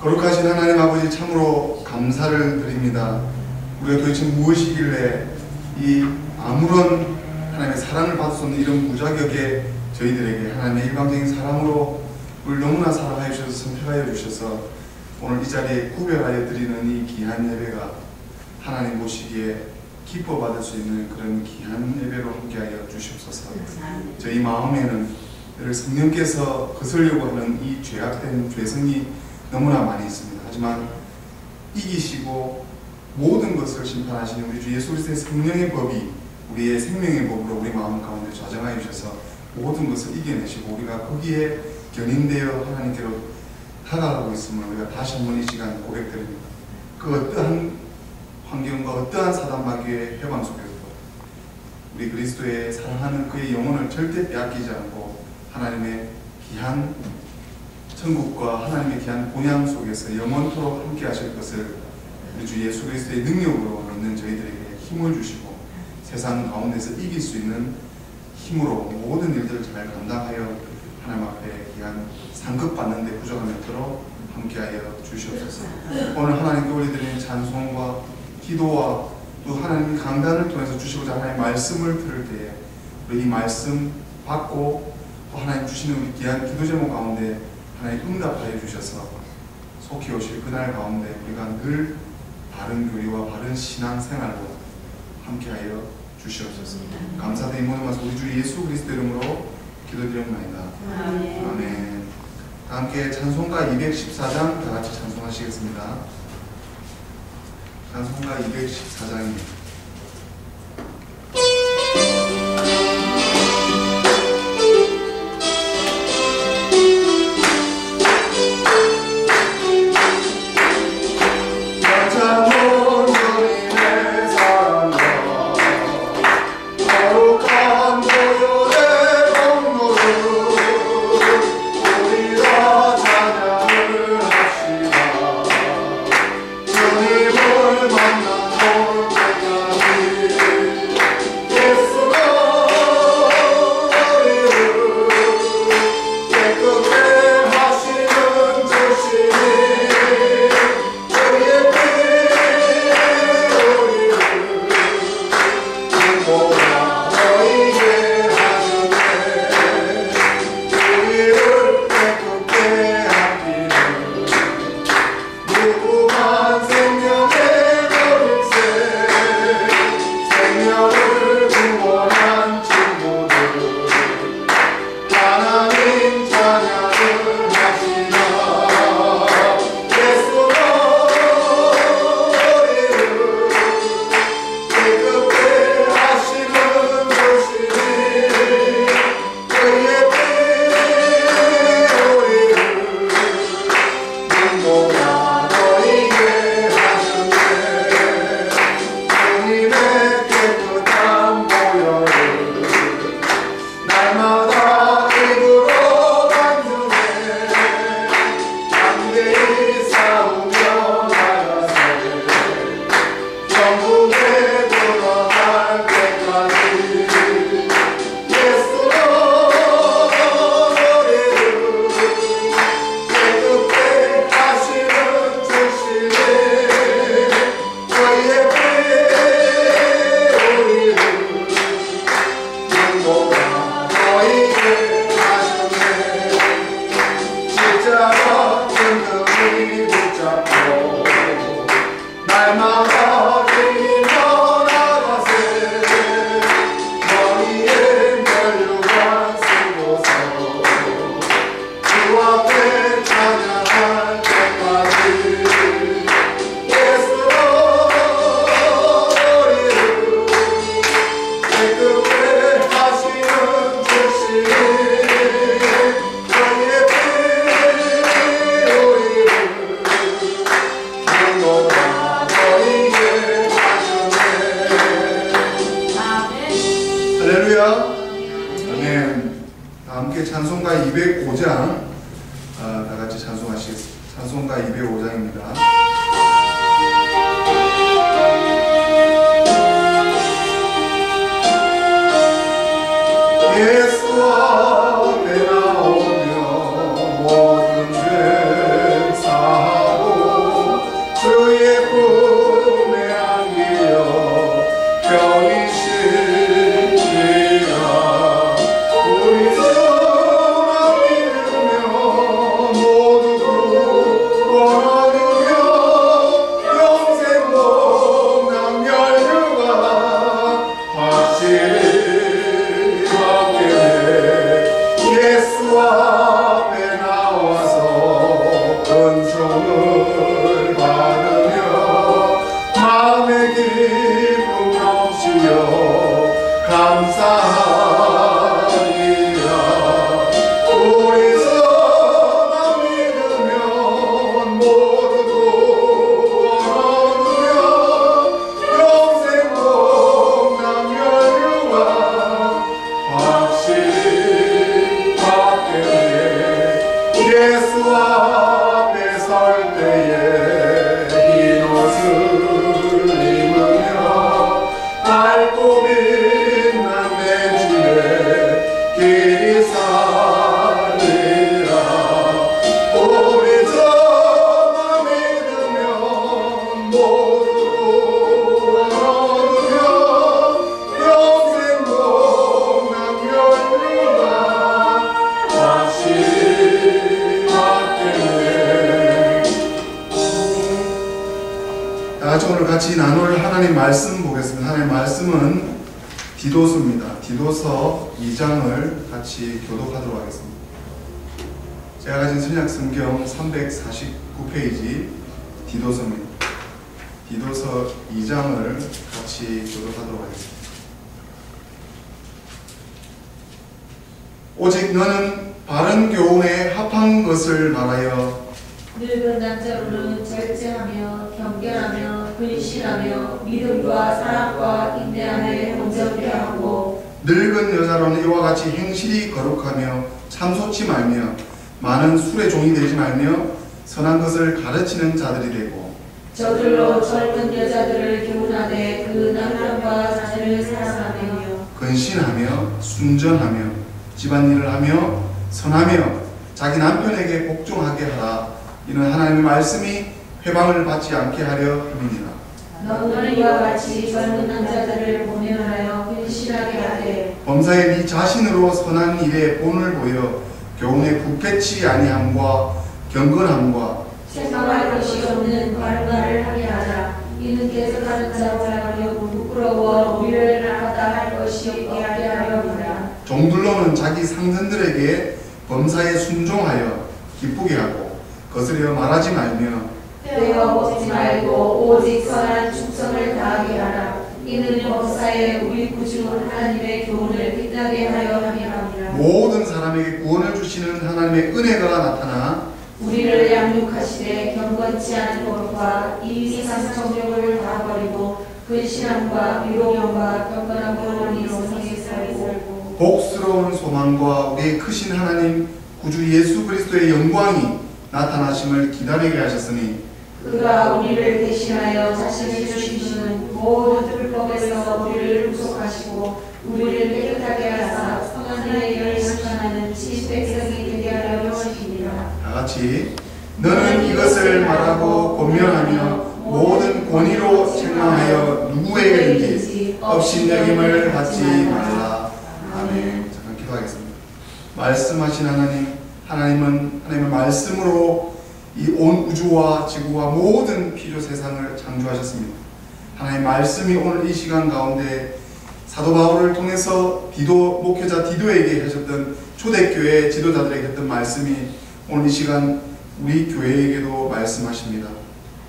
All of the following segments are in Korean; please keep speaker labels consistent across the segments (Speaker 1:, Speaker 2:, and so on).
Speaker 1: 거룩하신 하나님 아버지, 참으로 감사를 드립니다. 우리가 도대체 무엇이길래 이 아무런 하나님의 사랑을 받을 수 없는 이런 무자격의 저희들에게 하나님의 일방적인 사랑으로 우리를 너무나 사랑하여 주셔서 선택하여 주셔서 오늘 이 자리에 구별하여 드리는 이 귀한 예배가 하나님 보시기에 기뻐 받을 수 있는 그런 귀한 예배로 함께하여 주시옵소서. 저희 마음에는 늘 성령께서 거스르려고 하는 이 죄악된 죄성이 너무나 많이 있습니다. 하지만 이기시고 모든 것을 심판하시는 우리 주 예수 그리스도의 성령의 법이 우리의 생명의 법으로 우리 마음 가운데 좌정하여 주셔서 모든 것을 이겨내시고 우리가 거기에 견인되어 하나님께로 다가가고 있음을 우리가 다시 한번 이 시간 고백드립니다. 그 어떠한 환경과 어떠한 사단 마귀의 해방 속에서도 우리 그리스도의 사랑하는 그의 영혼을 절대 빼앗기지 않고 하나님의 귀한 천국과 하나님의 귀한 본향 속에서 영원토록 함께 하실 것을 우리 주 예수 그리스도의 능력으로 믿는 저희들에게 힘을 주시고 세상 가운데서 이길 수 있는 힘으로 모든 일들을 잘 감당하여 하나님 앞에 귀한 상급받는 데 부족함이 없도록 함께하여 주시옵소서. 오늘 하나님께 올려드리는 찬송과 기도와 또 하나님 강단을 통해서 주시고자 하나님의 말씀을 들을 때에 우리 이 말씀 받고 또 하나님 주시는 우리 귀한 기도 제목 가운데 하나님 응답하여 주셔서 속히 오실 그날 가운데 우리가 늘 바른 교리와 바른 신앙 생활로 함께하여 주시옵소서. 감사드린 모든 말씀 우리 주 예수 그리스도 이름으로 기도드립니다. 아멘. 다 함께 찬송가 214장 다 같이 찬송하시겠습니다. 찬송가 214장입니다. 찬송가 205장입니다. 예수 앞에 나오며 모든 죄 사하고 앞에 설 때에 흰 옷을 입으며 밝고 빛난 내 집에 길이 살리라. 우리 저만 믿으면 모두 얻으며 영생 복 남겨주라. 다시 받겠네. 다같이 오늘 같이 나눌 하나님 말씀 보겠습니다. 하나님 말씀은 디도서입니다. 디도서 2장을 같이 교독하도록 하겠습니다. 제가 가진 신약 성경 349페이지 디도서입니다. 디도서 2장을 같이 교독하도록 하겠습니다. 오직 너는 바른 교훈에 합한 것을 말하여
Speaker 2: 늙은 남자로는 절제하며 경결하며 근실하며 믿음과 사랑과 인내함에 온전케 하고
Speaker 1: 늙은 여자로는 이와 같이 행실이 거룩하며 참소치 말며 많은 술의 종이 되지 말며 선한 것을 가르치는 자들이 되고
Speaker 2: 저들로 젊은 여자들을 교훈하되 그 남편과 자녀를 사랑하며
Speaker 1: 근신하며 순전하며 집안일을 하며 선하며 자기 남편에게 복종하게 하라. 이는 하나님의 말씀이 회방을 받지 않게 하려 함이니라.
Speaker 2: 너는 이와 같이 젊은 남자들을 보면하여 근실하게 하되
Speaker 1: 범사에 네 자신으로 선한 일에 본을 보여 교훈에 부패치 아니함과 경건함과
Speaker 2: 생각할 것이 없는 바른 말을 하게 하라. 이는 계속하는 자로 하려고 부끄러워 우리를 하다 할 것이 없게 하게 하려 함이라.
Speaker 1: 종들로는 자기 상전들에게 범사에 순종하여 기쁘게 하고 거스려 말하지 말며
Speaker 2: 떼어 먹지 말고 오직 선한 충성을 다하게 하라. 이는 범사에 우리 구주 하나님의 교훈을 빛나게 하여 함이라.
Speaker 1: 모든 사람에게 구원을 주시는 하나님의 은혜가 나타나
Speaker 2: 우리를 양육하시되 경건치 않은 것과 이 세상 정욕을 다 버리고 근신함과 위로움과 경건함으로 이성에 살고
Speaker 1: 복스러운 소망과 우리의 크신 하나님 구주 예수 그리스도의 영광이 나타나심을 기다리게 하셨으니
Speaker 2: 그가 우리를 대신하여 자신을 주시는 모든 불법에서 우리를 구속하시고 우리를 깨끗하게 하사 선한 일에 열심하는 진백성이 되게 하려 하시니라.
Speaker 1: 다같이 너는 이것을 말하고 권면하며 모든 권위로 책망하여 누구에게든지 업신여김을 받지 말라. 아멘. 잠깐 기도하겠습니다. 말씀하신 하나님은 하나님의 말씀으로 이 온 우주와 지구와 모든 피조 세상을 창조하셨습니다. 하나님의 말씀이 오늘 이 시간 가운데 사도 바울을 통해서 목회자 디도에게 하셨던 초대교회 지도자들에게 했던 말씀이 오늘 이 시간 우리 교회에게도 말씀하십니다.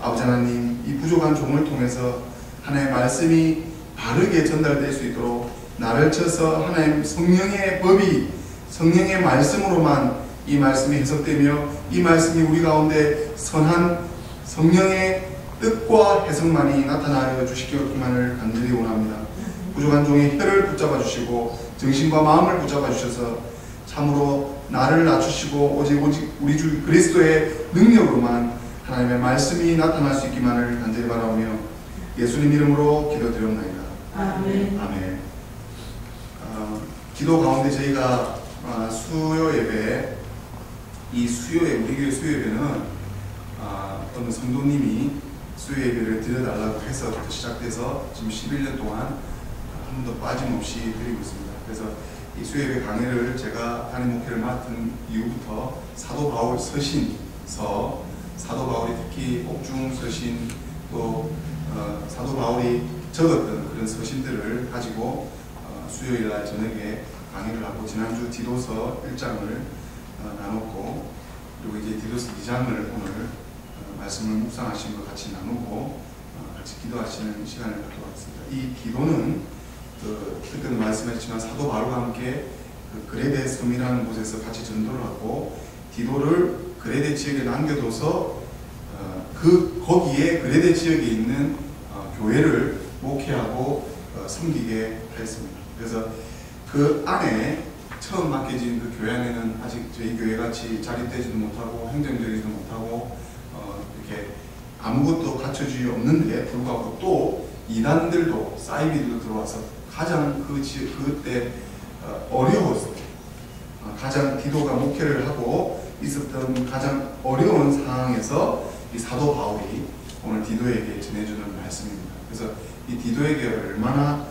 Speaker 1: 아버지 하나님, 이 부족한 종을 통해서 하나님의 말씀이 바르게 전달될 수 있도록 나를 쳐서 하나님 성령의 법이 성령의 말씀으로만 이 말씀이 해석되며 이 말씀이 우리 가운데 선한 성령의 뜻과 해석만이 나타나려 주시기만을 간절히 원합니다. 부족한 종의 혀를 붙잡아 주시고 정신과 마음을 붙잡아 주셔서 참으로 나를 낮추시고 오직 우리 주 그리스도의 능력으로만 하나님의 말씀이 나타날 수 있기만을 간절히 바라오며 예수님 이름으로 기도드렸나이다.
Speaker 2: 아멘.
Speaker 1: 아멘. 기도 가운데 저희가 수요 예배, 이 우리 교회 수요 예배는 어떤 성도님이 수요 예배를 드려달라고 해서부터 시작돼서 지금 11년 동안 한 번도 빠짐없이 드리고 있습니다. 그래서 이 수요 예배 강의를 제가 담임 목회를 맡은 이후부터 사도 바울 서신서, 사도 바울이 특히 옥중 서신, 또 사도 바울이 적었던 그런 서신들을 가지고 수요일날 저녁에 강의를 하고 지난주 디도서 1장을 나눴고 그리고 이제 디도서 2장을 오늘 말씀을 묵상하신 것 같이 나누고 같이 기도하시는 시간을 갖도록 하겠습니다. 이 기도는 그때도 말씀했지만 사도 바울과 함께 그레데 섬이라는 곳에서 같이 전도를 하고 디도를 그레데 지역에 남겨둬서 거기에 그레데 지역에 있는 교회를 목회하고 섬기게 하였습니다. 그래서 그 안에 처음 맡겨진 그 교회 안에는 아직 저희 교회 같이 자립되지도 못하고 행정적이지도 못하고 이렇게 아무것도 갖춰지 없는데 불구하고 또 이단들도 사이비들도 들어와서 가장 그때 어려웠어요. 가장 디도가 목회를 하고 있었던 가장 어려운 상황에서 이 사도 바울이 오늘 디도에게 전해주는 말씀입니다. 그래서 이 디도에게 얼마나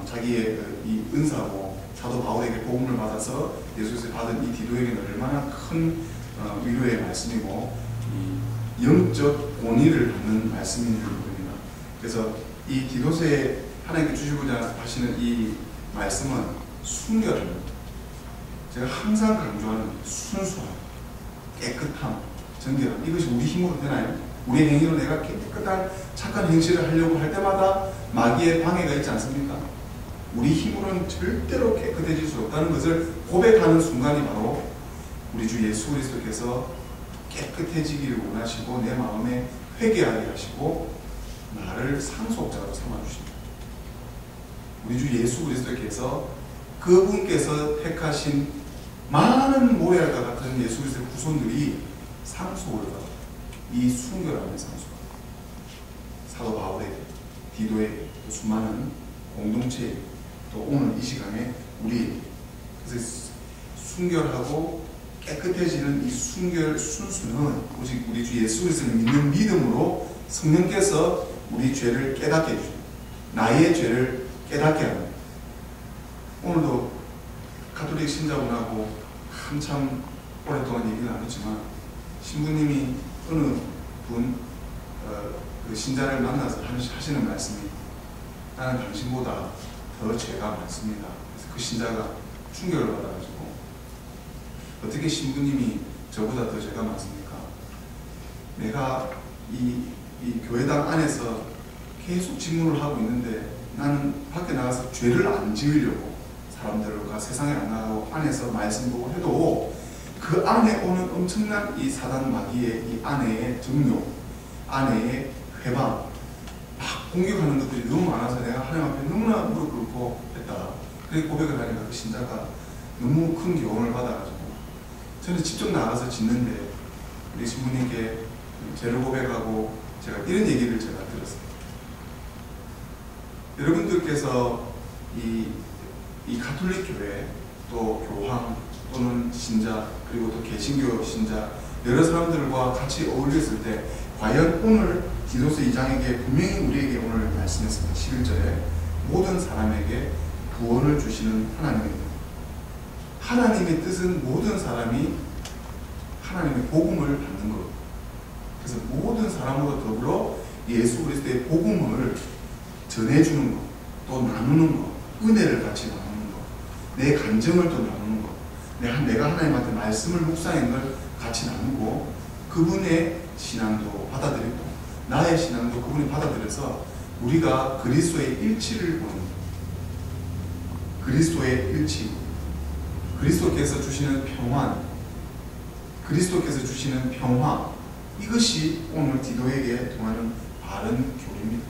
Speaker 1: 자기의 이 은사고 사도 바울에게 복음을 받아서 예수에서 받은 이 디도에게는 얼마나 큰 위로의 말씀이고 이 영적 권위를 받는 말씀인 줄 모릅니다. 그래서 이 디도서에 하나님께 주시고자 하시는 이 말씀은 순결입니다. 제가 항상 강조하는 순수함, 깨끗함, 정결함, 이것이 우리 힘으로 되나요? 우리 행위로 내가 깨끗한 착한 행실을 하려고 할 때마다 마귀의 방해가 있지 않습니까? 우리 힘으로는 절대로 깨끗해질 수 없다는 것을 고백하는 순간이 바로 우리 주 예수 그리스도께서 깨끗해지기를 원하시고 내 마음에 회개하게 하시고 나를 상속자로 삼아주십니다. 우리 주 예수 그리스도께서 그분께서 택하신 많은 모래알과 같은 예수 그리스도의 후손들이 상속을 받아 이 순결함의 상속 사도 바울에게 디도에게 또 수많은 공동체에 또 오늘 이 시간에 우리에게 그래서 순결하고 깨끗해지는 이 순수는 오직 우리 주 예수 그리스도를 믿는 믿음으로 성령께서 우리 죄를 깨닫게 해주십니다. 나의 죄를 깨닫게 합니다. 오늘도 가톨릭 신자분하고 한참 오랫동안 얘기를 나눴지만 신부님이 어느 분 그 신자를 만나서 하시는 말씀이 나는 당신보다 더 죄가 많습니다. 그래서 그 신자가 충격을 받아가지고 어떻게 신부님이 저보다 더 죄가 많습니까? 내가 이 교회당 안에서 계속 직무를 하고 있는데 나는 밖에 나가서 죄를 안 지으려고 사람들과 세상에 안 나가고 안에서 말씀 보고 해도 그 안에 오는 엄청난 이 사단 마귀의 이 아내의 정욕, 아내의 회방, 막 공격하는 것들이 너무 많아서 내가 하나님 앞에 너무나 무릎 꿇고 했다. 그렇게 고백을 하니까 그 신자가 너무 큰 교훈을 받아가지고 저는 직접 나가서 짓는데 우리 신부님께 죄를 고백하고 제가 이런 얘기를 제가 들었어요. 여러분들께서 이 가톨릭 교회 또 교황 또는 신자 그리고 또 개신교 신자 여러 사람들과 같이 어울렸을 때 과연 오늘 디도서 2장에게 분명히 우리에게 오늘 말씀했습니다. 11절에 모든 사람에게 구원을 주시는 하나님입니다. 하나님의 뜻은 모든 사람이 하나님의 복음을 받는 것. 그래서 모든 사람으로 더불어 예수 그리스도의 복음을 전해주는 것, 또 나누는 것, 은혜를 같이 나누는 것, 내 감정을 또 나누는 것, 내가 하나님한테 말씀을 묵상한 걸 같이 나누고 그분의 신앙도 받아들이고 나의 신앙도 그분이 받아들여서 우리가 그리스도의 일치를 보는 것. 그리스도의 일치, 그리스도께서 주시는 평안, 그리스도께서 주시는 평화, 이것이 오늘 디도에게 통하는 바른 교리입니다.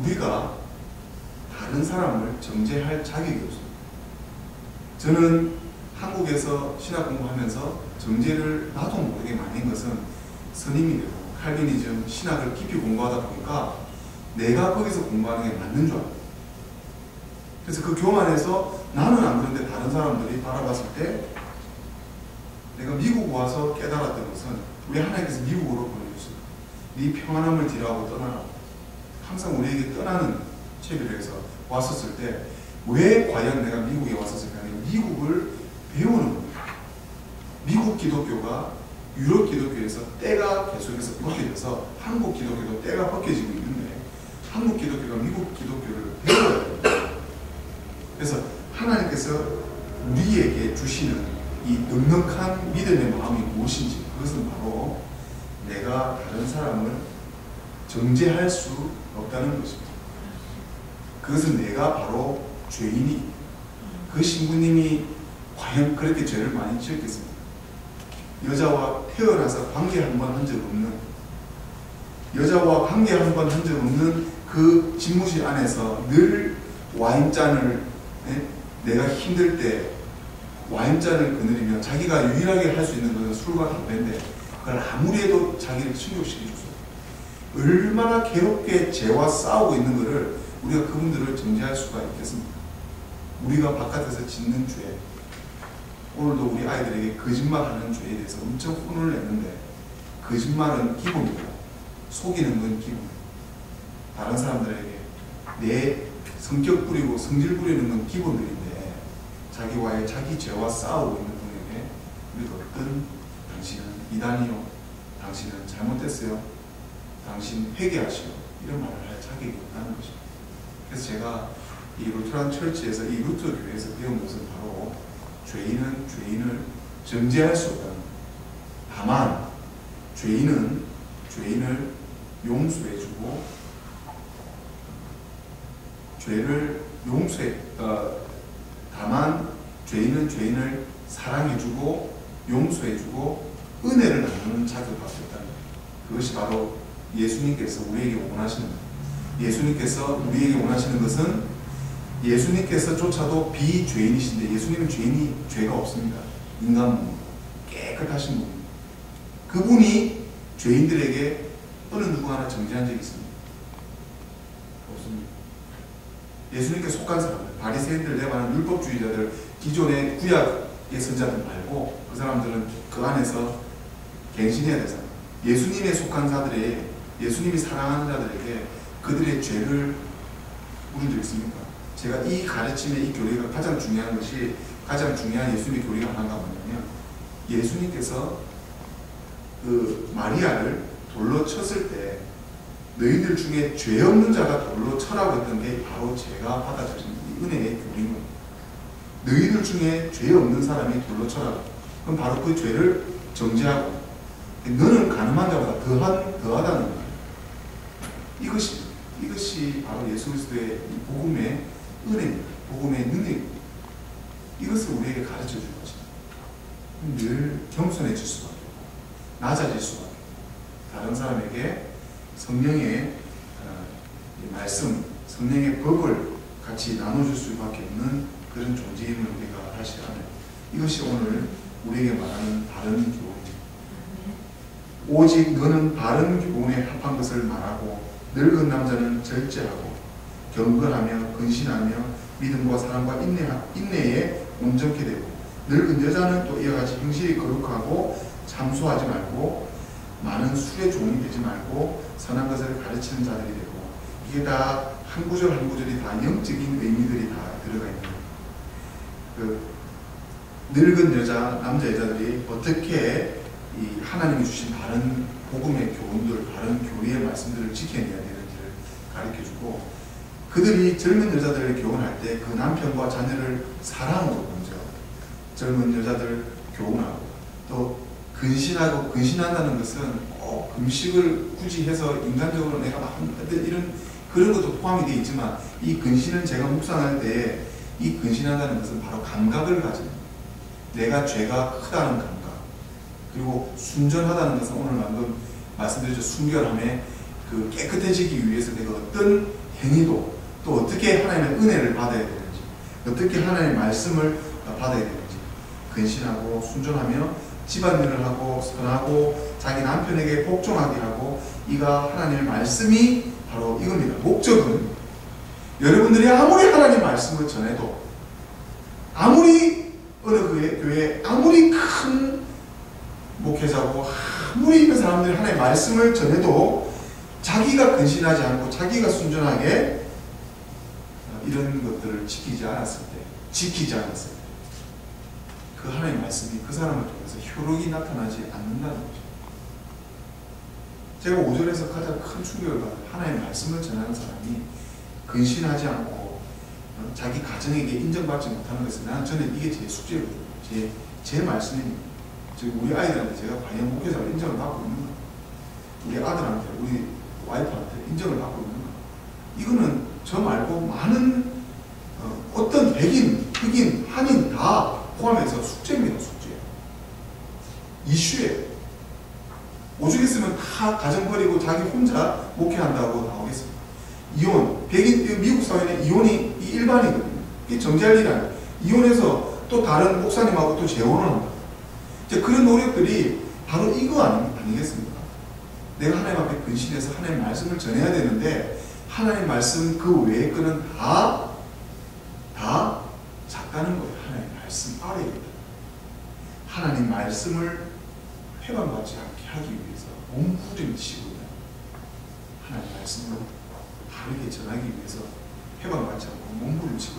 Speaker 1: 우리가 다른 사람을 정죄할 자격이 없습니다. 저는 한국에서 신학 공부하면서 정죄를 나도 모르게 많이 한 것은 선임이 되고 칼비니즘, 신학을 깊이 공부하다 보니까 내가 거기서 공부하는 게 맞는 줄 알아요. 그래서 그 교만에서 나는 안 그런데 다른 사람들이 바라봤을 때 내가 미국 와서 깨달았던 것은 우리 하나님께서 미국으로 보내주셨어요. 네 평안함을 디라고 떠나라. 항상 우리에게 떠나는 체비에서 왔었을 때 왜 과연 내가 미국에 왔었을까? 미국을 배우는 거예요. 미국 기독교가 유럽 기독교에서 때가 계속해서 벗겨져서 한국 기독교도 때가 벗겨지고 있는데 한국 기독교가 미국 기독교를 배워야 됩니다. 그래서 하나님께서 우리에게 주시는 이 넉넉한 믿음의 마음이 무엇인지 그것은 바로 내가 다른 사람을 정죄할 수 없다는 것입니다. 그것은 내가 바로 죄인이 그 신부님이 과연 그렇게 죄를 많이 지었겠습니까? 여자와 태어나서 관계 한 번 한 적 없는 여자와 관계 한 번 한 적 없는 그 집무실 안에서 늘 와인잔을 내가 힘들 때 와인잔을 거느리며 자기가 유일하게 할 수 있는 것은 술과 담배인데 그걸 아무리 해도 자기를 충족시켜줬어요. 얼마나 괴롭게 죄와 싸우고 있는 것을 우리가 그분들을 정죄할 수가 있겠습니까? 우리가 바깥에서 짓는 죄, 오늘도 우리 아이들에게 거짓말하는 죄에 대해서 엄청 혼을 냈는데 거짓말은 기본이고 속이는 건 기본이고 다른 사람들에게 내 성격 부리고 성질 부리는 건 기본들인데 자기와의 자기 죄와 싸우고 있는 분에게 우리가 어떤 당신은 이단이요, 당신은 잘못됐어요, 당신 회개하시오 이런 말을 할 자격이 없다는 것입니다. 그래서 제가 이 루트란 철치에서 이 루트 교회에서 배운 것은 바로 죄인은 죄인을 정죄할 수 없다는 것. 다만 죄인은 죄인을 용서해주고 다만 죄인은 죄인을 사랑해주고 용서해주고 은혜를 나누는 자격밖에 없다는 것. 그것이 바로 예수님께서 우리에게 원하시는 것. 예수님께서 우리에게 원하시는 것은 예수님께서조차도 비죄인이신데 예수님은 죄가 없습니다. 인간 깨끗하신 분입니다. 그분이 죄인들에게 어느 누구 하나 정죄한 적이 있습니다. 없습니다. 예수님께 속한 사람들, 바리새인들 내만한 율법주의자들, 기존의 구약의 선자들 말고 그 사람들은 그 안에서 갱신해야 되잖아요. 예수님에 속한 자들의, 예수님이 사랑하는 자들에게 그들의 죄를 물은 적 있습니까? 제가 이 가르침의 이 교리가 가장 중요한 것이, 가장 중요한 예수님의 교리가 하나가 뭐냐면, 예수님께서 그 마리아를 돌로 쳤을 때 너희들 중에 죄 없는 자가 돌로 쳐라고 했던 게 바로 제가 받아들인 이 은혜의 교리인 겁니다. 너희들 중에 죄 없는 사람이 돌로 쳐라고. 그럼 바로 그 죄를 정죄하고 너는 가늠한 자보다 더하다는 거예요. 이것이 바로 예수 그리스도의 복음의 은혜입니다. 복음의 능력입니다. 이것을 우리에게 가르쳐 줄 것입니다. 늘 겸손해질 수밖에 없고 낮아질 수밖에 없고 다른 사람에게 성령의 말씀, 성령의 법을 같이 나눠줄 수밖에 없는 그런 존재임을 우리가 다시 하는, 이것이 오늘 우리에게 말하는 바른 교훈입니다. 오직 너는 바른 교훈에 합한 것을 말하고 늙은 남자는 절제하고 경건하며 근신하며 믿음과 사랑과 인내에 온전케 되고 늙은 여자는 또 이와 같이 행실이 거룩하고 참소하지 말고 많은 술의 종이 되지 말고 선한 것을 가르치는 자들이 되고, 이게 다 한 구절 한 구절이 다 영적인 의미들이 다 들어가 있는 거예요. 그 늙은 여자, 남자 여자들이 어떻게 이 하나님이 주신 바른 복음의 교훈들, 바른 교리의 말씀들을 지켜내야 되는지를 가르쳐주고, 그들이 젊은 여자들을 교훈할 때 그 남편과 자녀를 사랑으로 먼저 젊은 여자들 교훈하고, 또 근신한다는 것은 꼭 음식을 굳이 해서 인간적으로 내가 막 이런 그런 것도 포함이 되어 있지만, 이 근신은 제가 묵상할 때 이 근신한다는 것은 바로 감각을 가지는, 내가 죄가 크다는 감각, 그리고 순전하다는 것은 오늘 방금 말씀드렸죠. 순결함에 그 깨끗해지기 위해서 내가 어떤 행위도, 또 어떻게 하나님의 은혜를 받아야 되는지, 어떻게 하나님의 말씀을 받아야 되는지, 근신하고 순전하며 집안일을 하고 선하고 자기 남편에게 복종하게 하고, 이가 하나님의 말씀이 바로 이겁니다. 목적은 여러분들이 아무리 하나님 말씀을 전해도, 아무리 어느 교회 아무리 큰 목회자고 아무리 이런 사람들이 하나님의 말씀을 전해도 자기가 근신하지 않고 자기가 순전하게 이런 것들을 지키지 않았을 때 그 하나님의 말씀이 그 사람을 통해서 효력이 나타나지 않는다는 거죠. 제가 5절에서 가장 큰 충격을 받은, 하나님의 말씀을 전하는 사람이 근신하지 않고 자기 가정에게 인정받지 못하는 것은, 저는 이게 제 숙제거든요. 제 말씀입니다. 즉 우리 아이들한테 제가 과연 목회자로 인정을 받고 있는가, 우리 아들한테, 우리 와이프한테 인정을 받고 있는가. 이거는 저 말고 많은 어떤 백인, 흑인, 한인 다 포함해서 숙제입니다. 숙제. 이슈예요. 오죽했으면 다 가정 버리고 자기 혼자 목회한다고 나오겠습니다. 이혼, 백인, 미국 사회는 이혼이 일반이거든요. 이게 정죄할 일이 아니에요. 이혼해서 또 다른 목사님하고 또 재혼을 합니다. 이제 그런 노력들이 바로 이거 아니겠습니까? 내가 하나님 앞에 근신해서 하나님 말씀을 전해야 되는데 하나님 말씀 그 외의 거는 다 작다는 거예요. 하나님 말씀 아래에 있다. 하나님 말씀을 해방받지 않게 하기 위해서 몸부림치고 하나님 말씀을 바르게 전하기 위해서 해방받지 않고 몸부림치고,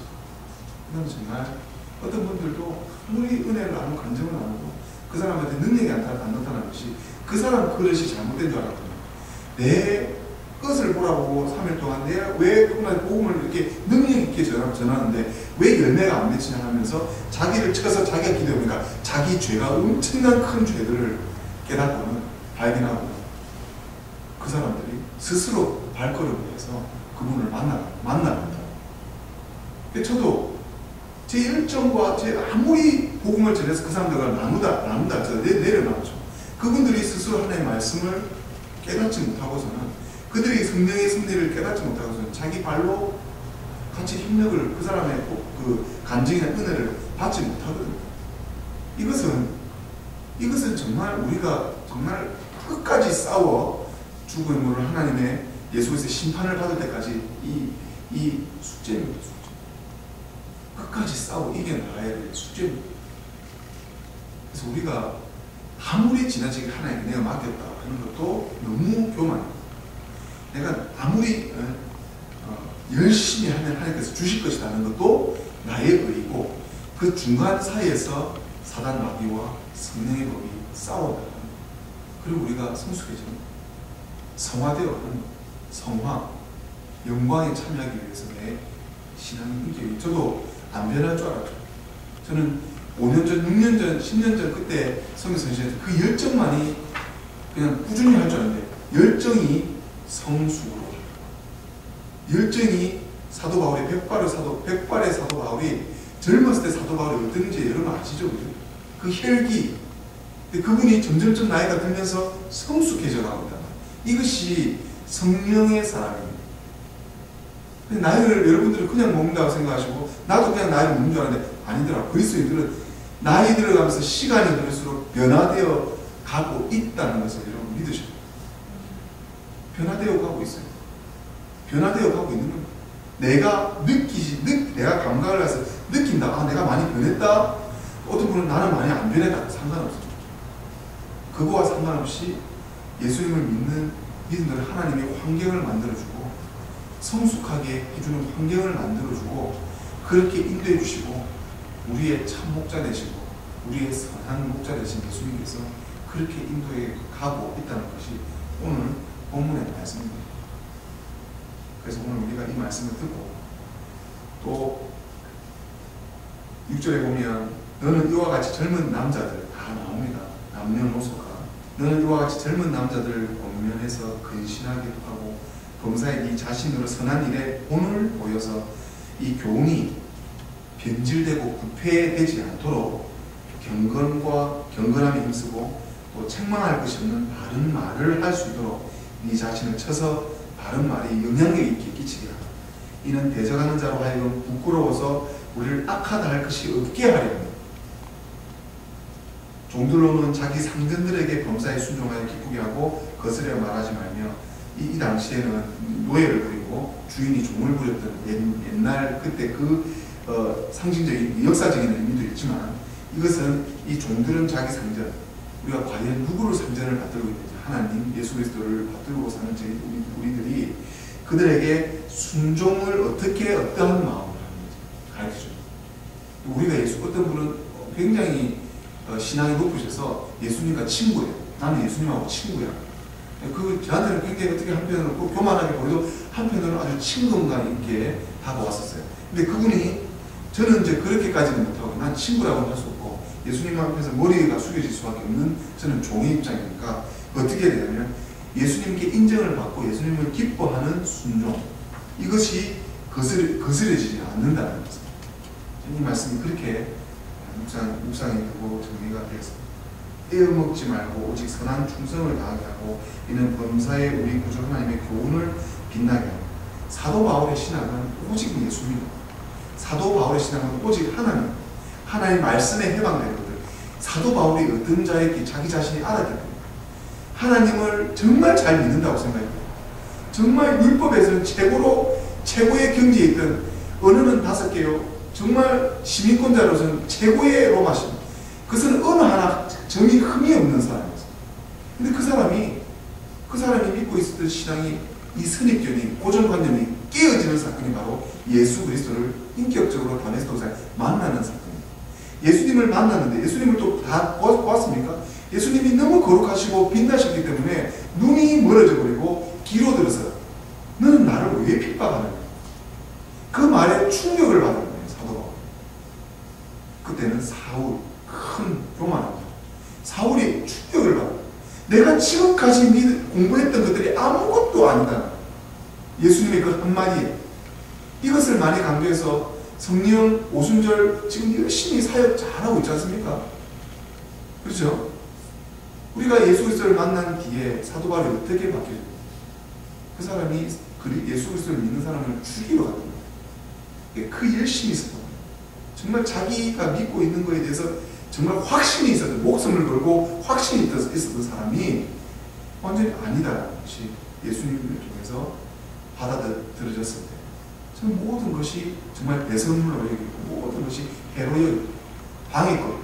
Speaker 1: 그다음에 정말 어떤 분들도 아무리 은혜를 나누고 간증을 나누고 그 사람한테 능력이 안 나타나는 것이 그 사람 그릇이 잘못된 줄 알았거든요. 내 것을 보라고 3일 동안 내가 왜 복음을 이렇게 능력 있게 전하는데 왜 열매가 안 맺히냐 하면서 자기를 쳐서 자기가 기도해보니까 자기 죄가 엄청난 큰 죄들을 깨닫고는 발견하고 그 사람들이 스스로 발걸음을 해서 그분을 만나간다. 저도 제 열정과 제 아무리 복음을 전해서 그 사람들과 나누다 내려놨죠. 그분들이 스스로 하나님의 말씀을 깨닫지 못하고서는, 그들이 성령의 섭리를 깨닫지 못하고서는 자기 발로 같이 협력을, 그 사람의 그 간증이나 은혜를 받지 못하거든요. 이것은 정말 우리가 정말 끝까지 싸워 죽음의 문을 하나님의 예수 그리스도의 심판을 받을 때까지 이 숙제입니다. 숙제. 끝까지 싸워 이겨나가야 될 숙제입니다. 그래서 우리가 아무리 지나치게 하나님께 내가 맡겼다 하는 것도 너무 교만입니다. 내가 아무리 열심히 하면 하나님께서 주실 것이라는 것도 나의 의이고, 그 중간 사이에서 사단 마귀와 성령의 법이 싸워나가는, 그리고 우리가 성숙해지는, 성화되어가는, 성화, 영광에 참여하기 위해서 내 신앙의 인격이, 저도 안 변할 줄 알았죠. 저는 5년 전, 6년 전, 10년 전 그때 성경 선생님한테 그 열정만이 그냥 꾸준히 할 줄 알았는데, 열정이 성숙으로, 열정이 사도 바울의 백발의 사도 바울이 젊었을 때 사도 바울이 어떤지 여러분 아시죠? 그 혈기. 그분이 점점점 나이가 들면서 성숙해져 나옵니다. 이것이 성령의 사람입니다. 나이를 여러분들은 그냥 먹는다고 생각하시고, 나도 그냥 나이를 먹는 줄 알았는데 아니더라고요. 그리스도인들은 나이 들어가면서 시간이 들을수록 변화되어 가고 있다는 것을 여러분 믿으셔야 돼요. 변화되어 가고 있어요. 변화되어 가고 있는 겁니다. 내가 감각을 해서 느낀다. 아, 내가 많이 변했다. 어떤 분은 나는 많이 안 변했다. 상관없어요. 그거와 상관없이 예수님을 믿는 믿음들 하나님이 환경을 만들어주고 성숙하게 해주는 환경을 만들어주고 그렇게 인도해 주시고 우리의 참 목자 되시고 우리의 선한 목자 되신 예수님께서 그렇게 인도해 가고 있다는 것이 오늘 본문의 말씀입니다. 그래서 오늘 우리가 이 말씀을 듣고 또 6절에 보면 너는 이와 같이 젊은 남자들 다 나옵니다. 남녀노소가 너는 이와 같이 젊은 남자들 권면해서 근신하기도 하고 범사에 네 자신으로 선한 일에 본을 보여서 이 교훈이 변질되고 부패되지 않도록 경건함에 힘쓰고 또 책망할 것이 없는 바른 말을 할 수 있도록 네 자신을 쳐서 바른 말이 영향력 있게 끼치게 하라. 이는 대적하는 자로 하여금 부끄러워서 우리를 악하다 할 것이 없게 하려 합니다. 종들로는 자기 상전들에게 범사에 순종하여 기쁘게 하고 거스려 말하지 말며 이 당시에는 노예를 부리고 주인이 종을 부렸던 옛날 그때 상징적인 역사적인 의미도 있지만 이것은 이 종들은 자기 상전, 우리가 과연 누구를 상전을 받들고 있는지 하나님 예수 그리스도를 받들고 사는 우리들이 그들에게 순종을 어떠한 마음으로 하는지 가르쳐줍니다. 우리가 어떤 분은 굉장히 신앙이 높으셔서 예수님과 친구예요. 나는 예수님하고 친구야. 저한테는 굉장히 어떻게 한편으로 교만하게 보여도 한편으로는 아주 친근감 있게 다가왔었어요. 근데 그분이 저는 이제 그렇게까지는 못하고 난 친구라고는 할 수 없고 예수님 앞에서 머리가 숙여질 수밖에 없는 저는 종의 입장이니까 어떻게 해야 되냐면 예수님께 인정을 받고 예수님을 기뻐하는 순종, 이것이 거스려지지 않는다는 것입니다. 이 말씀이 그렇게 묵상이 되고 정리가 되었습니다. 떼어먹지 말고 오직 선한 충성을 다하게 하고 이는 범사에 우리 구주 하나님의 교훈을 빛나게 하고 사도 바울의 신앙은 오직 예수입니다. 사도 바울의 신앙은 오직 하나님 말씀에 해방되거든. 사도 바울이 어떤 자였기 자기 자신이 알았기 때문에 하나님을 정말 잘 믿는다고 생각해요. 정말 율법에서는 최고의 경지에 있던, 언어는 5개요. 정말 시민권자로서는 최고의 로마십니다. 그것은 어느 하나 점이 흠이 없는 사람이었어요. 근데 그 사람이 믿고 있었던 신앙이, 이 선입견이, 고정관념이 깨어지는 사건이 바로 예수 그리스도를 인격적으로 다메스코에서 만나는 사건입니다. 예수님을 만났는데, 예수님을 또 다 보았습니까? 예수님이 너무 거룩하시고 빛나셨기 때문에 눈이 멀어져 버리고 귀로 들어서 너는 나를 왜 핍박하느냐, 그 말에 충격을 받은 거예요. 사도 바울. 그때는 사울, 큰 로마입니다. 사울이 충격을 받아. 내가 지금까지 공부했던 것들이 아무것도 아니다. 예수님의 그 한마디에 이것을 많이 강조해서 성령 오순절 지금 열심히 사역 잘하고 있지 않습니까? 그렇죠? 우리가 예수 그리스도를 만난 뒤에 사도 바울이 어떻게 바뀌었어요? 그 사람이 예수 그리스도를 믿는 사람을 죽이러 갔던 거예요. 그 열심히 있었던 거예요. 정말 자기가 믿고 있는 것에 대해서 정말 확신이 있었던, 목숨을 걸고 확신이 있었던 사람이 완전히 아니다 것이 예수님을 통해서 받아들여졌을 때 저는 모든 것이 정말 배설물로 여기고 모든 것이 해로 여기고 방해거든요.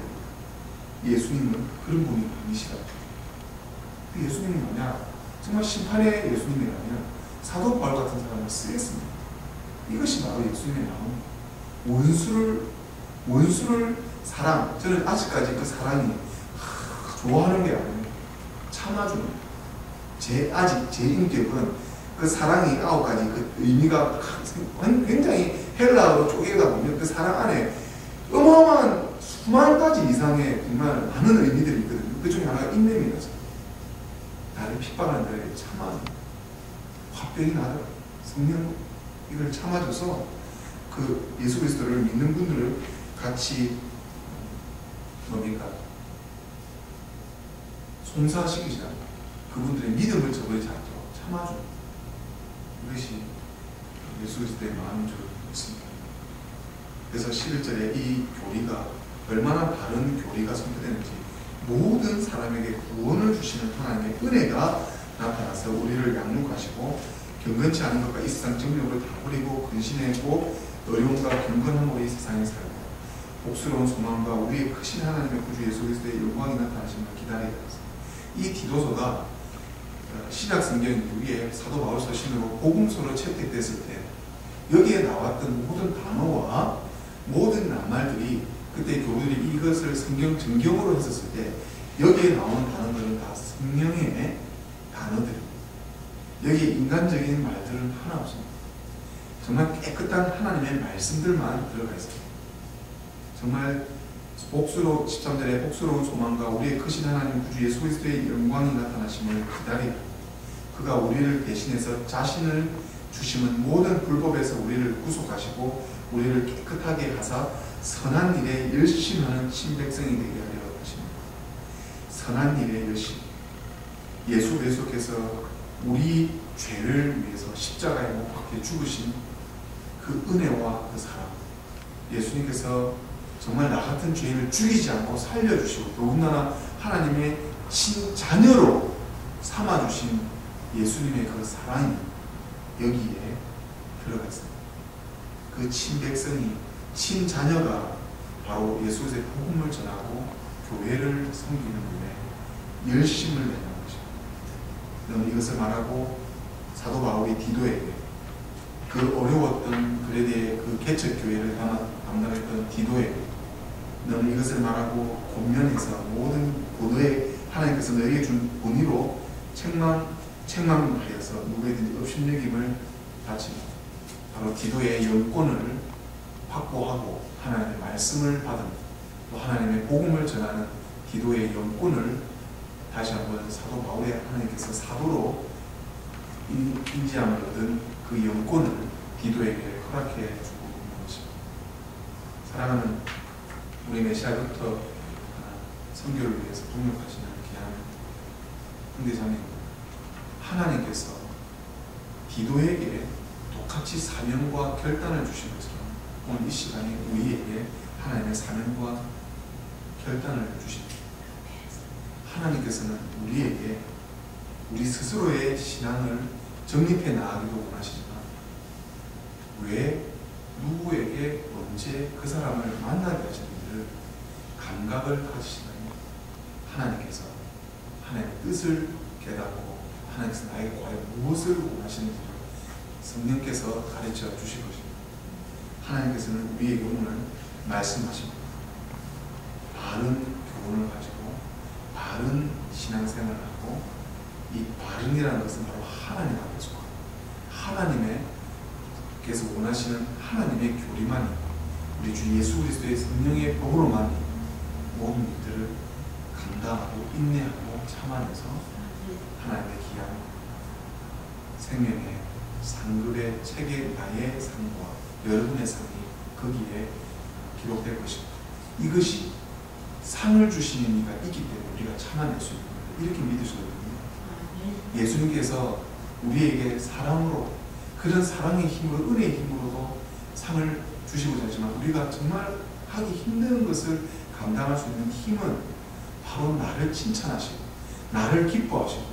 Speaker 1: 예수님은 그런 분이 아니시다. 예수님은 뭐냐? 정말 심판의 예수님이 아니라 사도 바울 같은 사람을 쓰겠습니다. 이것이 바로 예수님의 마음. 원수를 사랑. 저는 아직까지 그 사랑이 좋아하는 게 아니에요. 참아주는. 아직 제 인격은 그 사랑이 9가지 그 의미가 굉장히 헬라어로 쪼개다 보면 그 사랑 안에 어마어마한 수만 가지 이상의 정말 많은 의미들이 있거든요. 그 중에 하나가 인내입니다. 나를 핍박하는 자에게 참아주는. 화병이 나더라. 성령 이걸 참아줘서 그 예수 그리스도를 믿는 분들을 같이 뭡니까? 송사시키지 않고 그분들의 믿음을 저버리지 않도록 참아주는, 이것이 예수 그리스도의 마음인 줄 믿습니다. 그래서 11절에 이 교리가 얼마나 바른 교리가 선포되는지, 모든 사람에게 구원을 주시는 하나님의 은혜가 나타나서 우리를 양육하시고 경건치 않은 것과 이 세상 정욕을 다 버리고 근신하고 어려움과 경건함으로 이 세상에 살고 복스러운 소망과 우리의 크신 하나님의 구주 예수 그리스도의 영광이 나타나심을 기다리게 되었습니다. 이 디도서가 신약 성경 이후에 사도 바울 서신으로 복음서로 채택됐을 때 여기에 나왔던 모든 단어와 모든 낱말들이 그때 교우들이 이것을 성경 정경으로 했었을 때 여기에 나오는 단어들은 다 성령의 단어들입니다. 여기에 인간적인 말들은 하나 없습니다. 정말 깨끗한 하나님의 말씀들만 들어가 있습니다. 정말 13절에 복스러운 소망과 우리의 크신 하나님 구주 예수 그리스도의 영광이 나타나심을 기다리라. 그가 우리를 대신해서 자신을 주심은 모든 불법에서 우리를 구속하시고 우리를 깨끗하게 하사 선한 일에 열심하는 친백성이 되게 하려 하십니다. 선한 일에 열심. 예수 그리스도께서 우리 죄를 위해서 십자가에 못 박혀 죽으신 그 은혜와 그 사랑, 예수님께서 정말 나 같은 죄인을 죽이지 않고 살려주시고 더군다나 하나님의 친자녀로 삼아주신 예수님의 그 사랑이 여기에 들어가 있습니다. 그 친백성이, 친자녀가 바로 예수의 복음을 전하고 교회를 섬기는 일에 열심을 내는 것입니다. 너는 이것을 말하고 사도 바울이 디도에게, 그 어려웠던 그레데의 그 개척교회를 담당했던 디도에게 너는 이것을 말하고 권면해서 모든 너의 하나님께서 너에게 준 본의로 책망하여서 누구에든지 업신여김을 바치고 바로 디도의 영권을 확보하고 하나님의 말씀을 받은, 또 하나님의 복음을 전하는 디도의 영권을 다시 한번 사도 바울의 하나님께서 사도로 인지함을 얻은 그 영권을 디도에게 허락해 주고 있는 것입니다. 사랑하는 우리 메시아부터 선교를 위해서 동역하시는 귀한 형제자매입니다. 하나님께서 디도에게 똑같이 사명과 결단을 주신 것처럼 오늘 이 시간에 우리에게 하나님의 사명과 결단을 주십니다. 하나님께서는 우리에게 우리 스스로의 신앙을 정립해 나가기도 원하시지만 왜 누구에게 언제 그 사람을 만나게 하시는지를 감각을 가지시다니 하나님께서 하나님의 뜻을 깨닫고 하나님께서 나에게 과연 무엇을 원하시는지를 성령께서 가르쳐 주실 것입니다. 하나님께서는 우리에게 오늘 말씀하십니다. 바른 교훈을 가지고 바른 신앙생활을 하고 이 바른이라는 것은 바로 하나님 앞에 속하고 하나님께서 원하시는 하나님의 교리만이 우리 주 예수 그리스도의 성령의 법으로만 모든 일들을 감당하고 인내하고 참아내서 하나님의 귀한 생명의 상급의 책에 나의 상과 여러분의 상이 거기에 기록될 것입니다. 이것이 상을 주시는 이가 있기 때문에 우리가 참아낼 수 있는 거예요. 이렇게 믿으시거든요. 예수님께서 우리에게 사랑으로 그런 사랑의 힘으로 은혜의 힘으로도 상을 주시고자 하지만 우리가 정말 하기 힘든 것을 감당할 수 있는 힘은 바로 나를 칭찬하시고 나를 기뻐하시고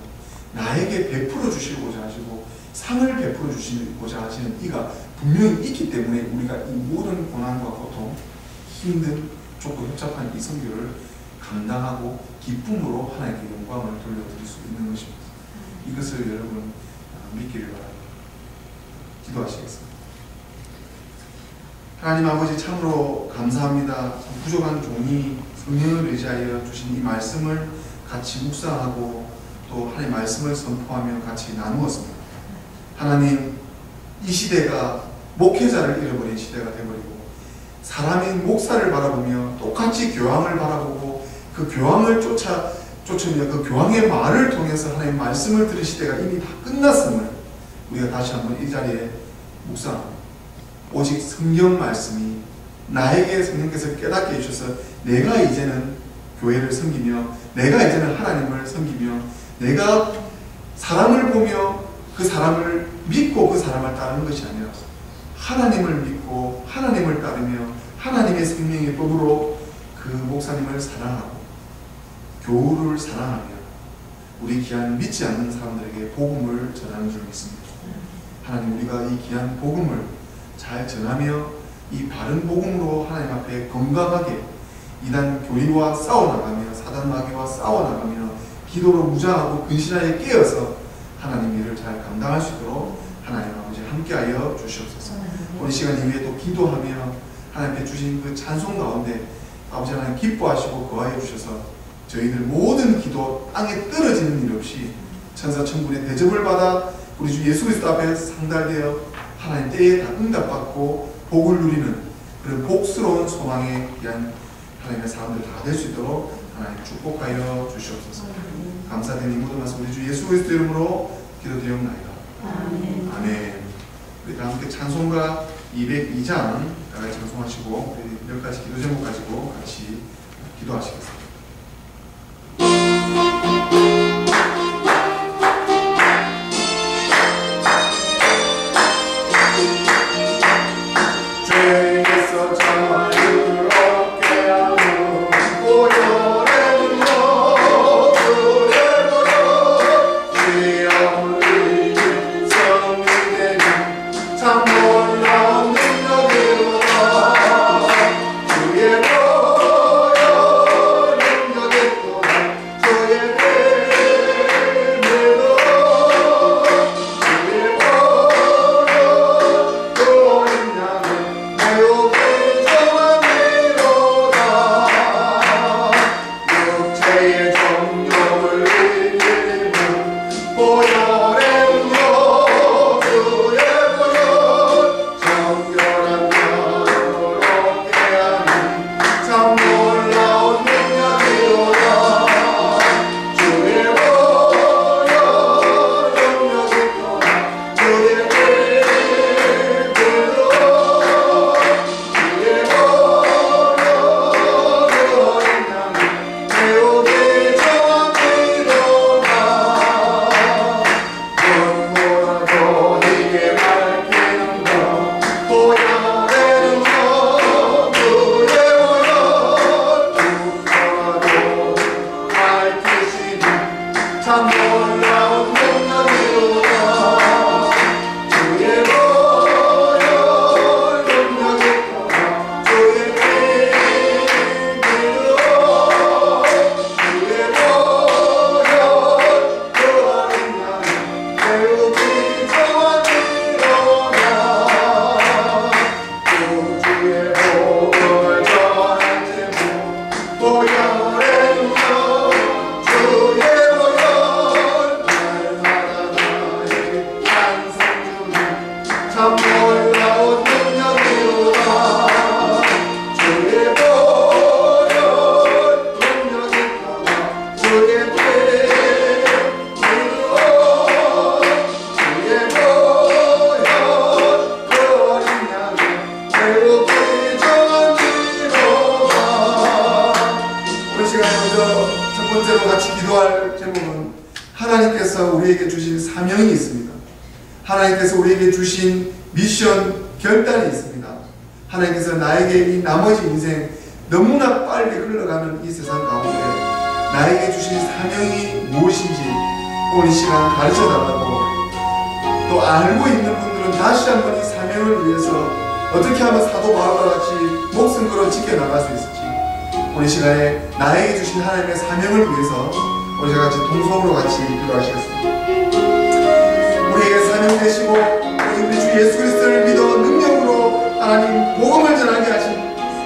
Speaker 1: 나에게 베풀어 주시고자 하시고 상을 베풀어 주시고자 하시는 이가 분명히 있기 때문에 우리가 이 모든 고난과 고통 힘든 좁고 협잡한 이 선교를 감당하고 기쁨으로 하나님께 영광을 돌려드릴 수 있는 것입니다. 이것을 여러분 믿기를 바랍니다. 기도하시겠습니다. 하나님 아버지 참으로 감사합니다. 참 부족한 종이 성령을 의지하여 주신 이 말씀을 같이 묵상하고 또 하나님의 말씀을 선포하며 같이 나누었습니다. 하나님 이 시대가 목회자를 잃어버린 시대가 되어버리고 사람인 목사를 바라보며 똑같이 교황을 바라보고 그 교황을 쫓으며 그 교황의 말을 통해서 하나님의 말씀을 들을 시대가 이미 다 끝났음을 우리가 다시 한번 이 자리에 묵상합니다. 오직 성경 말씀이 나에게 성령께서 깨닫게 해주셔서 내가 이제는 교회를 섬기며 내가 이제는 하나님을 섬기며 내가 사람을 보며 그 사람을 믿고 그 사람을 따르는 것이 아니라 하나님을 믿고 하나님을 따르며 하나님의 생명의 법으로 그 목사님을 사랑하고 교우를 사랑하며 우리 귀한 믿지 않는 사람들에게 복음을 전하는 줄 믿습니다. 하나님 우리가 이 귀한 복음을 잘 전하며 이 바른 복음으로 하나님 앞에 건강하게 이단 교리와 싸워나가며 사단 마귀와 싸워나가며 기도로 무장하고 근신하여 깨어서 하나님 일을 잘 감당할 수 있도록 하나님 아버지 함께하여 주시옵소서. 오늘 시간 이후에 또 기도하며 하나님께 주신 그 찬송 가운데 아버지 하나님 기뻐하시고 거하여 주셔서 저희들 모든 기도 땅에 떨어지는 일 없이 천사 천군의 대접을 받아 우리 주 예수 그리스도 앞에 상달되어 하나님 때에 다 응답받고 복을 누리는 그런 복스러운 소망에 귀한 하나님의 사람들 다 될 수 있도록 하나님 축복하여 주시옵소서. 감사드리니 모든 말씀 우리 주 예수 그리스도 이름으로 기도드리옵나이다. 아멘. 우리 다 함께 찬송가 202장 다 같이 찬송하시고 우리 몇 가지 기도 제목 가지고 같이 기도하시겠습니다. 죄에서 자유롭게 하는 고혈의 능력 그대로 주의 성령되는 참 놀라운 능력이로다. 주의 보혈 참 놀라운 능력이로다. 주의 보혈 능력이 주의 피 믿어. 주의 보혈 그 어린 양 매우 비정한 이로다. 주의 복음을 전하지 보혈의 능력 주의 보혈 날마다 나의 찬송 주님 참 놀라운 능력이로다. 주의 보혈 능력이 있다. 주의 피 믿어. 주의 보혈 그 어린 양이 매우 비정한 이로다. 오늘 시간에 먼저 첫 번째로 같이 기도할 제목은 하나님께서 우리에게 주신 사명이 있습니다. 하나님께서 우리에게 주신 미션 결단이 있습니다. 하나님께서 나에게 이 나머지 인생 너무나 빨리 흘러가는 이 세상 가운데 나에게 주신 사명이 무엇인지 오늘 이 시간 가르쳐달라고, 또 알고 있는 분들은 다시 한번 이 사명을 위해서 어떻게 하면 사도 바울과 같이 목숨 걸어 지켜나갈 수 있을지 오늘 이 시간에 나에게 주신 하나님의 사명을 위해서 우리 같이 동성으로 같이 기도하시겠습니다. 우리에게 사명 되시고 우리 주 예수 그리스도를 믿어 능력으로 하나님 복음을 전하게 하신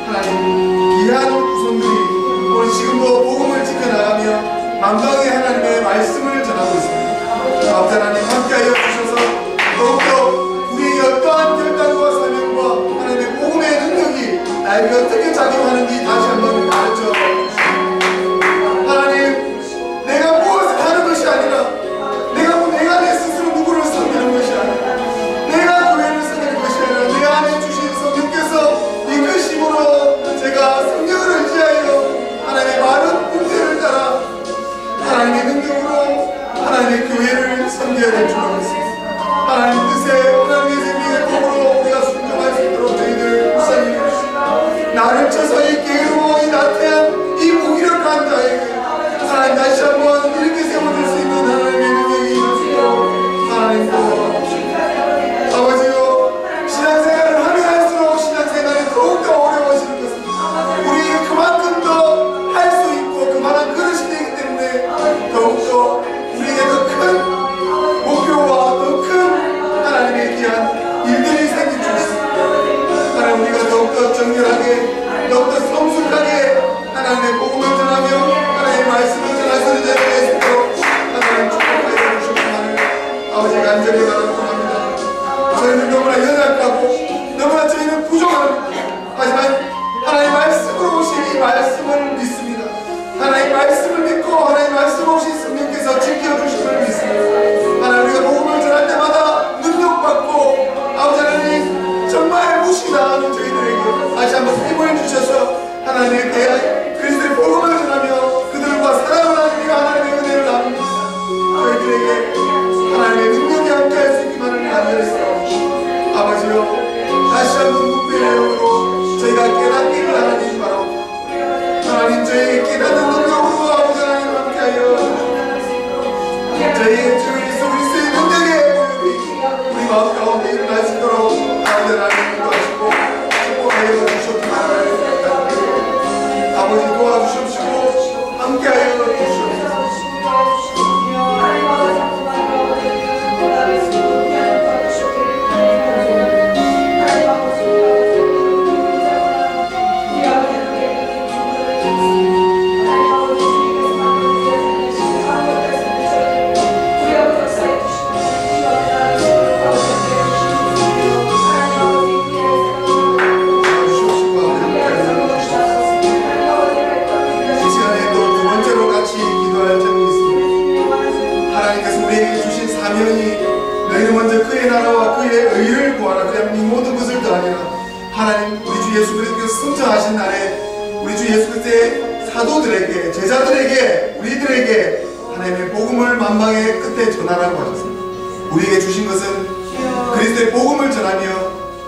Speaker 1: 하나님 귀한 후손들이 오늘 지금도 복음을 지켜나가며 만방의 하나님의 말씀을 전하고 있습니다. 아버지 하나님 함께하여 주셔서 더욱더 우리의 어떠한 결단과 사명과 하나님의 복음의 능력이 나에게 어떻게 작용하는지 다시 한번 가르쳐 주시옵소서. 하나님, 내가 무엇을 하는 것이 아니라 내가 내 스스로 누구를 섬기는 것이 아니라 내가 교회를 섬기는 것이 아니라 내 안에 주신 성령께서 이끄심으로 제가 성령을 의지하여 하나님의 많은 문제를 따라 하나님의 능력으로 하나님의 교회를 섬겨야 될 줄 믿습니다. 하나님 뜻에 하나님의 생명의 법으로 우리가 순종할 수 있도록 저희들 불쌍히 나를 쳐서 이 게으르고 이 나태한 이 무기력한 자에게 하나님 다시 한번 이렇게 세워줄 수 있는 하나님의 능력이 있으시고 하나님 또 아버지요, 신앙생활을 하면 할수록 신앙생활이 더욱더 어려워지는 것은 우리 그만큼 더 할 수 있고 그만한 그릇이 되기 때문에 더욱더 우리에게 더 큰 목표와 더 큰 하나님의 귀한 일들이 생길 줄 있습니다. 하나님 우리가 더욱더 정결하게 더욱더 성숙하게 하나님의 복음을 전하며 하나님의 말씀을 전할 수 있는 자리에 있도록 하나님 축복하여 주시기만을 아버지 간절히 바라옵니다. 저희는 너무나 연약하고 너무나 저희는 부족합니다. 하지만 하나님의 말씀으로 오신 이 말씀을 믿습니다. 하나님의 말씀을 믿고 하나님의 말씀 오신 성령께서 지켜주심을 믿습니다. 하나님 우리가 복음을 전할 때마다 능력받고 아버지 하나님 정말 무시당하는 저희들에게 다시 한번 힘을 주셔서 하나님의 대한 그리스도의 복음을 전하며 그들과 사랑하는 우리가 하나님의 은혜를 나눕니다. 저희들에게 하나님의 능력이 함께할 수 있기만을 간절히 아버지요, 다시 한번 묵비의 영으로 저희가 깨닫기를 하나님 바라옵니다. 하나님 저희에게 깨닫는 능력으로 아버지 하나님 함께하여 저희의 주 예수 그리스도의 능력의 보혈이 우리 마음 가운데 일어날 수 있도록 아버지 하나님 도와주시고 축복하여 주시옵기만을 부탁드립니다. 아버지 도와주시옵시고 함께하여 주시옵소서. 너희는 먼저 그의 나라와 그의 의를 구하라. 그리하면 이 모든 것을 더하리라. 하나님 우리 주 예수 그리스도께서 승천하신 날에 우리 주 예수 그리스도의 사도들에게 제자들에게 우리들에게 하나님의 복음을 만방의 끝에 전하라고 하셨습니다. 우리에게 주신 것은 그리스도의 복음을 전하며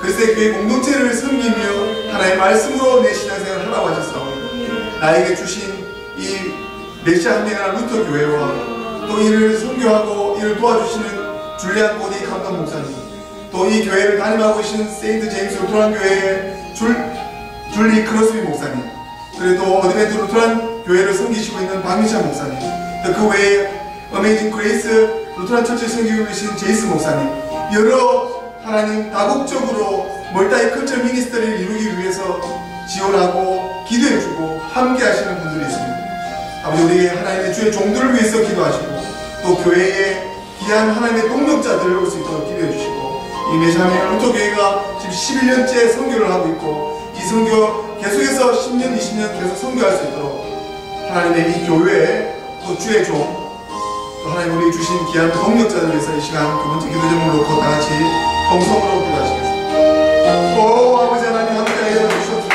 Speaker 1: 그리스도의 교회 공동체를 섬기며 하나님의 말씀으로 내 신앙생활을 하라고 하셨사옵니다. 나에게 주신 이 메시아 한명한 루터 교회와 또 이를 선교하고 이를 도와주시는 줄리안 코디 감독 목사님, 또 이 교회를 담임하고 계신 세인트 제임스 루터란 교회의 줄리 크로스비 목사님, 그리고 또 어드벤트 루터란 교회를 섬기시고 있는 박민찬 목사님, 또 그 외에 어메이징 그레이스 루터란 처치 섬기고 계신 제이스 목사님, 여러 하나님 다국적으로 멀다이 컨처 미니스터리를 이루기 위해서 지원하고 기도해주고 함께 하시는 분들이 있습니다. 아버지, 우리 하나님의 주의 종들을 위해서 기도하시고 또 교회에 귀한 하나님의 동력자들을 올 수 있도록 기도해 주시고, 이 메시아의 루터교회가 지금 11년째 선교를 하고 있고 이 선교 계속해서 10년, 20년 계속 선교할 수 있도록 하나님의 이 교회 또 주의 종, 또 하나님 우리 주신 귀한 동력자들을 위해서 이 시간 두 번째 기도 제목을 놓고 다 같이 통성으로 기도하시겠습니다. 오 아버지 하나님, 함께 해주시옵소서.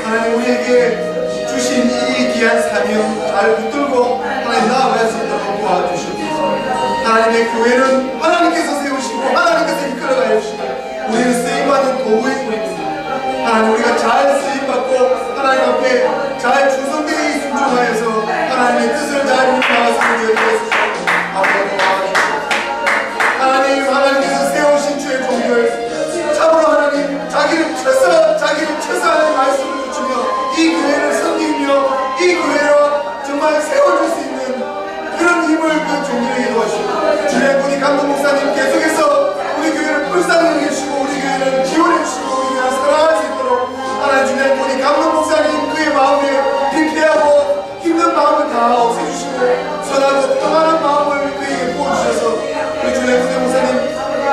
Speaker 1: 하나님, 우리에게 주신 이 귀한 사명 잘 붙들고 하나님 나아갈 수 있도록 도와주시옵소서. 하나님의 교회는 하나님께서 세우시고 하나님께서 이끌어가야 하시고 우리는 쓰임받은 도구일 뿐입니다. 하나님, 우리가 잘 쓰임받고 하나님 앞에 잘 충성되게 순종하여서 하나님의 뜻을 잘 이루어나갔으면 되겠습니다. 하나님, 하나님께서 세우신 주의 종들 참으로 하나님 자기를 쳐서 하나님 말씀을 주시며 이 교회를 섬기며 이 교회로 정말 세워줄 수 있는 그런 힘을 그 종들에게 도와주시고, 주의 군이 감독 목사님 계속해서 우리 교회를 불쌍히 해주시고 우리 교회를 지원해 주시고 우리 교회를 사랑할 수 있도록 하나님, 주의 군이 감독 목사님 그의 마음에 피폐하고 힘든 마음을 다 없애주시고 선하고 평안한 마음을 그에게 부어주셔서 우리 주의 군의 목사님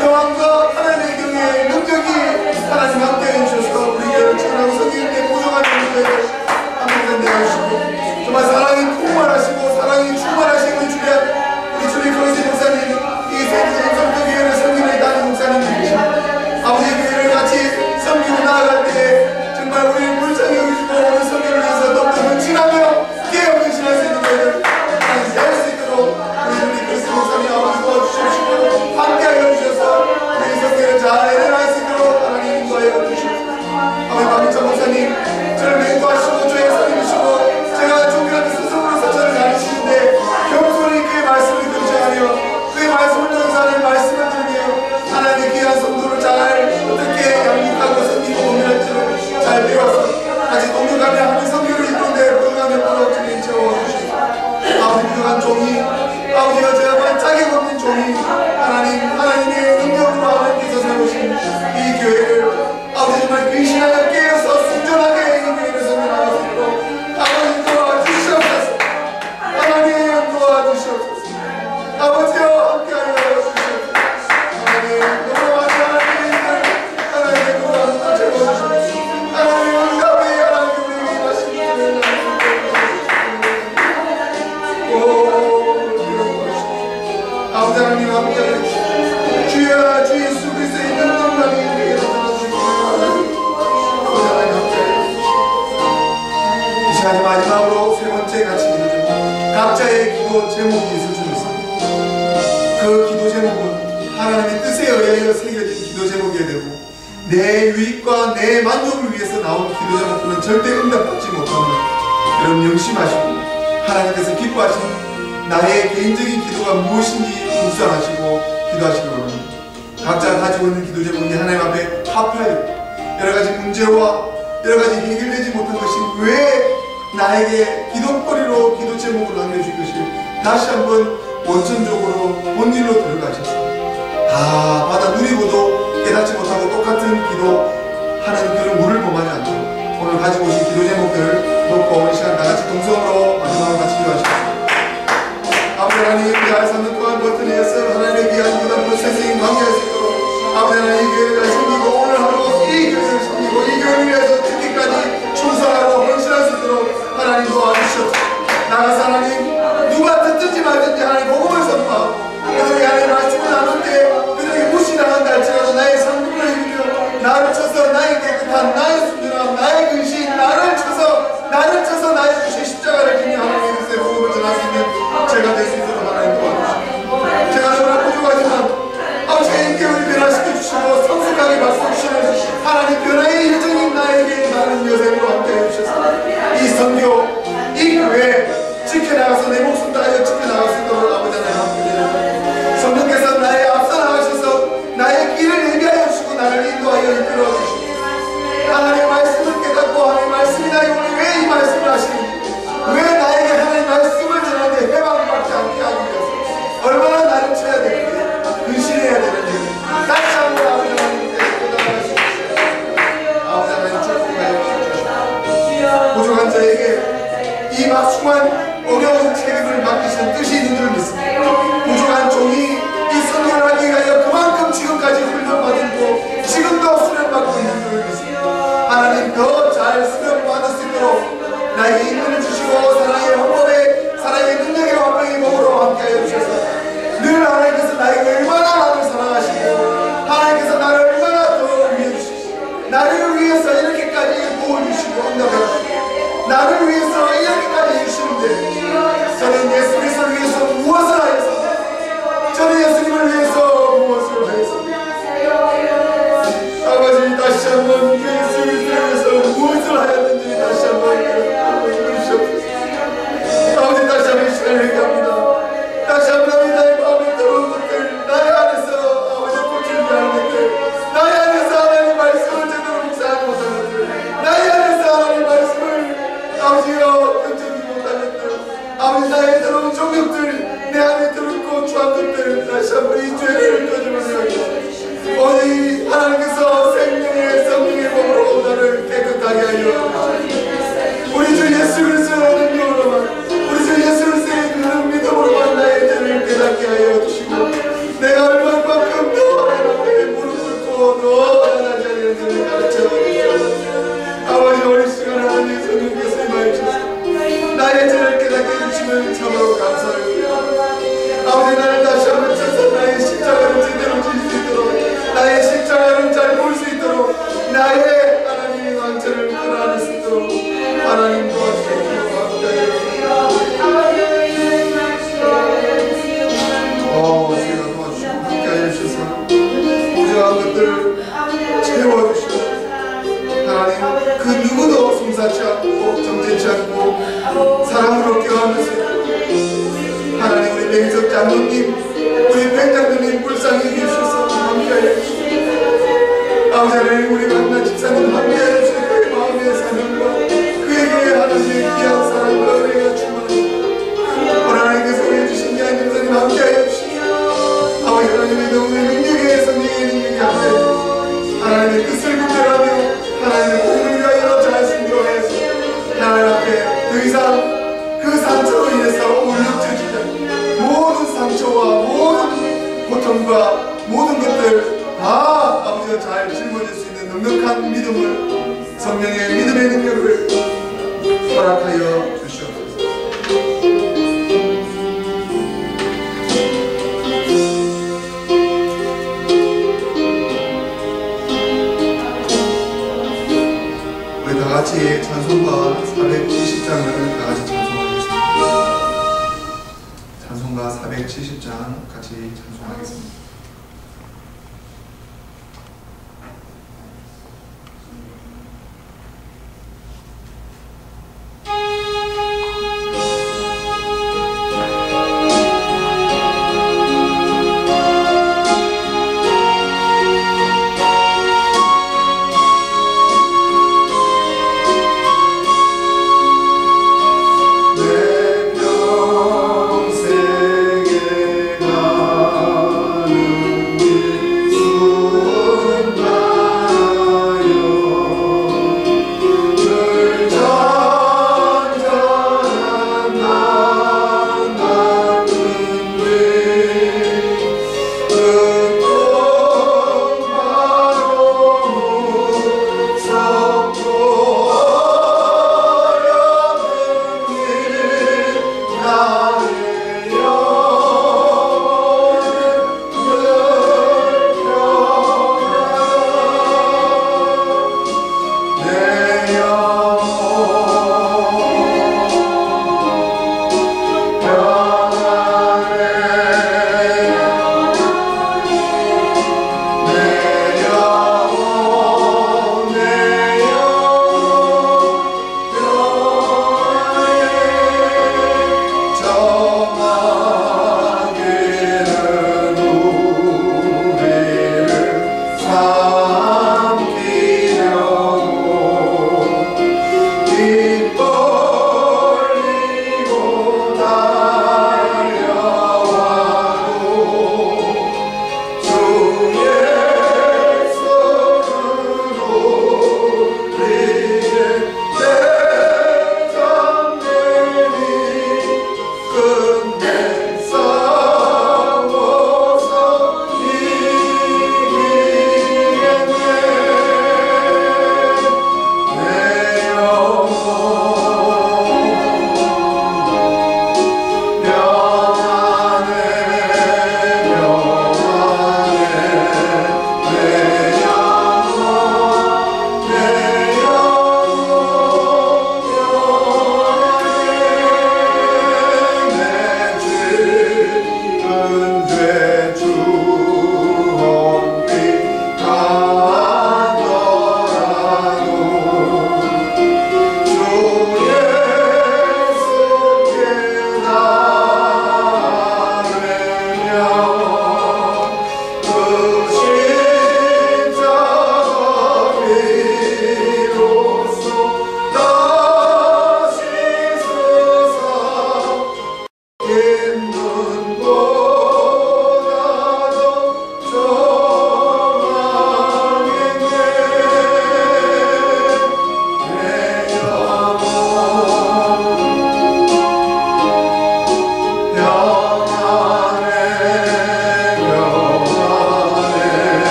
Speaker 1: 평안과 하나님의 경외의 능력이 하나님 함께 해주셔서 우리 교회를 전하고 성경에 보존하는 교회를 함께 내어주시고 정말 사랑이 풍만하시고 사랑이 충만하신 우리 주리 크로스 목사님, 이 세계 성교교회를 섬기는 담임 목사님이시죠. 아버지의 교회를 같이 섬기고 나아갈 때 정말 우리를 불쌍히 여기시고 오늘 섬기를 위해서 더욱더 헌신하며 깨어 헌신할 수 있는 교회를 하나님 될 수 있도록 우리 크로스 목사님 아버지 도와주시옵시고 함께하여 주셔서 우리 성교를 잘 해낼 수 있도록 하나님 인도하여 주시옵소서. 아버지 박민찬 목사님, 저를 맹도하시고 저의 선임이시고 제가 종교한테 스스로서 저를 가르치는데 겸손히 그의 말씀을 경청하며 그의 말씀을 통해서 하나님의 말씀을 들으며 하나님의 귀한 성도를 잘 어떻게 양육하고 섬기고 공유할지를 잘 배워서 같이 동력하며 하나님의 성교를 이루는데 부족하며 부럽지는 채워주시고, 아버지 부족한 종이 아버지가 제가 자격 없는 종이 하나님의 능력으로 하나님께서 세우신 이 교회를 아버지 정말 근신하여 깨어서 순전하게 이 교회를 섬겨나갈 수 있도록 아버지 도와주시옵소서. 하나님 도와주시옵소서. 아버지여 함께하여 주시옵소서. 하나님 너무나 하나님의 구원을 채워주시옵소서. 하나님 응답의 하나님 우리에게 말씀을 아버지 하나님 함께하여 주시옵소서. 주여 주 예수 그리스도의 능력만이 우리에게 나타나주시기 바랍니다. 아버지 하나님 함께하여 주시옵소서. 이 시간에 마지막으로 세 번째 같이 기도 제목, 각자의 기도 제목이 있을 줄 믿습니다. 그 기도 제목은 하나님의 뜻에 의하여 새겨진 기도 제목이어야 되고 내 유익과 내 만족을 위해서 나온 기도 제목들은 절대 응답받지 못하는 그런 명심하시고 하나님께서 기뻐하신 나의 개인적인 기도가 무엇인지 묵상하시고 기도하시기 바랍니다. 각자 가지고 있는 기도 제목이 하나님 앞에 합하여 여러가지 문제와 여러가지 해결되지 못한 것이 왜 나에게 기도거리로 기도 제목을 남겨주신 것이 다시 한번 원천적으로 본질로 들어가셔서 다 받아 누리고도 깨닫지 못하고 똑같은 기도하는 그런 물을 범하지 않도록 오늘 가지고 오신 기도 제목들을 놓고 이 시간 다같이 동성으로 마지막으로 같이 기도하시겠습니다. 아버지 하나님, 잘 사는 동안 버튼에서 하나님의 귀한 기도 프로세싱 관계할 수 있도록 아버지 하나님 이 교회를 섬기고 오늘 하루 이 교회를 섬기고 이 교회를 위해서 죽기까지 충성하고 헌신할 수 있도록 하나님 도와주시옵소서. 나가서 하나님 누가 듣든지 말든지 하나님 복음을 선포하고 그들에게 하나님 말씀을 나눌 때 그들에게 무시당한다 할지라도 나의 상급을 이루며 나를 쳐서 나의 깨끗한 나의 순전함 나의 근신 나를 쳐서 나의 주신 십자가를 지니 하나님의 뜻에 복음을 전하는 백석 장로님, 우리 백장로님 불쌍히 여기셔서 함께하여 주시옵소서. 아버지 하나님, 우리 만난 집사님 함께하여 주시고 그의 마음의 사명과 그에게 하나님의 귀한 사랑과 은혜가 충만하시고 하나님께서 우리의 주신 귀한 집사님 함께하여 주시고 아버지 하나님의 너무의 능력에 성령의 능력이 함께하여 주시고 하나님의 뜻을 분별하며 하나님의 꿈을 위하여 잘 순종해서 하나님 앞에 더 이상 그 상처로 인해서 울렁증 모든 상처와 모든 고통과 모든 것들 다 아버지가 잘 짊어질 수 있는 넉넉한 믿음을 성령의 믿음의 능력을 허락하여 주시옵소서. 우리 다 같이 찬송가 470장을 다 같이 찬송하겠습니다. 찬송가 470장 같이 찬송하겠습니다.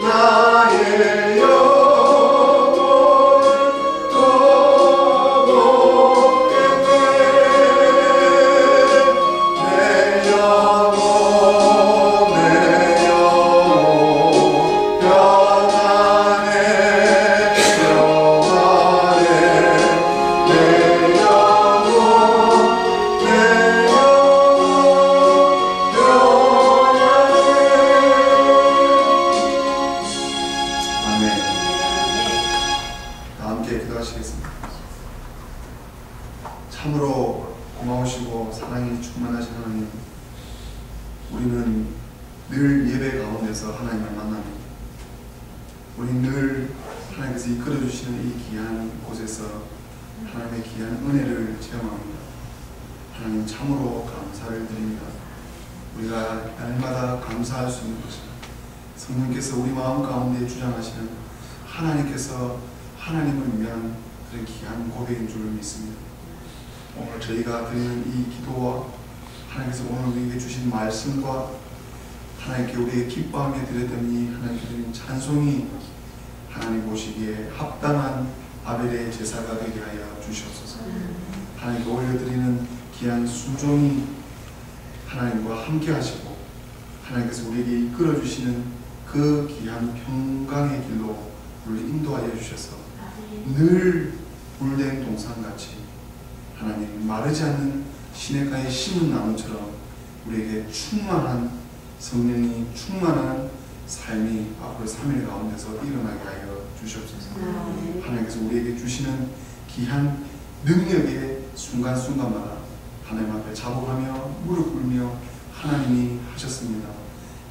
Speaker 3: 나의 영
Speaker 1: 기도하시겠습니다. 참으로 고마우시고 사랑이 충만하신 하나님, 우리는 늘 예배 가운데서 하나님을 만납니다. 우리 늘 하나님께서 이끌어주시는 이 귀한 곳에서 하나님의 귀한 은혜를 체험합니다. 하나님 참으로 감사를 드립니다. 우리가 날마다 감사할 수 있는 것입니다. 성령께서 우리 마음 가운데 주장하시는 하나님께서 하나님을 위한 그런 귀한 고백인 줄 믿습니다. 오늘 저희가 드리는 이 기도와 하나님께서 오늘 우리에게 주신 말씀과 하나님께 우리에게 기뻐하며 드렸던 이 하나님께 드린 찬송이 하나님 보시기에 합당한 아벨의 제사가 되게 하여 주시옵소서. 하나님께 올려드리는 귀한 순종이 하나님과 함께 하시고 하나님께서 우리에게 이끌어 주시는 그 귀한 평강의 길로 우리를 인도하여 주셔서 늘 물된 동산같이 하나님 마르지 않는 시냇가에 심은 나무처럼 우리에게 충만한 성령이 충만한 삶이 앞으로 3일 가운데서 일어나게 하여 주시옵소서. 하나님께서 우리에게 주시는 귀한 능력의 순간순간마다 하나님 앞에 자복하며 무릎 꿇며 하나님이 하셨습니다,